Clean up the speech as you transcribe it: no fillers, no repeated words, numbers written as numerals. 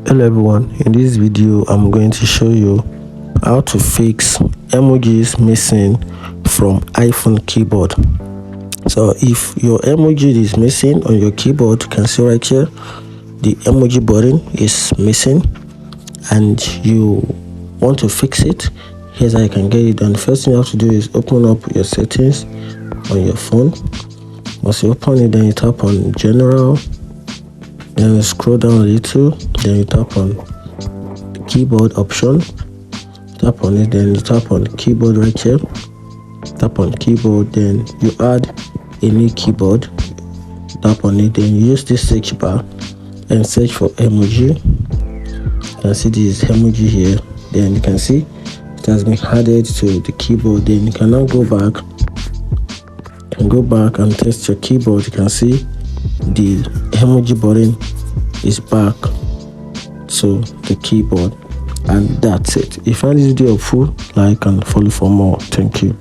Hello everyone, in this video I'm going to show you how to fix emojis missing from iPhone keyboard. So if your emoji is missing on your keyboard, you can see right here the emoji button is missing and you want to fix it. Here's how you can get it done. The first thing you have to do is open up your settings on your phone. Once you open it, then you tap on general, then you scroll down a little, then you tap on the keyboard option, tap on it, then you tap on the keyboard right here, tap on keyboard, then you add a new keyboard, tap on it, then you use this search bar and search for emoji. You can see this emoji here, then you can see it has been added to the keyboard. Then you can now go back and test your keyboard. You can see the emoji button is back to the keyboard, and that's it. If you find this video helpful, like and follow for more. Thank you.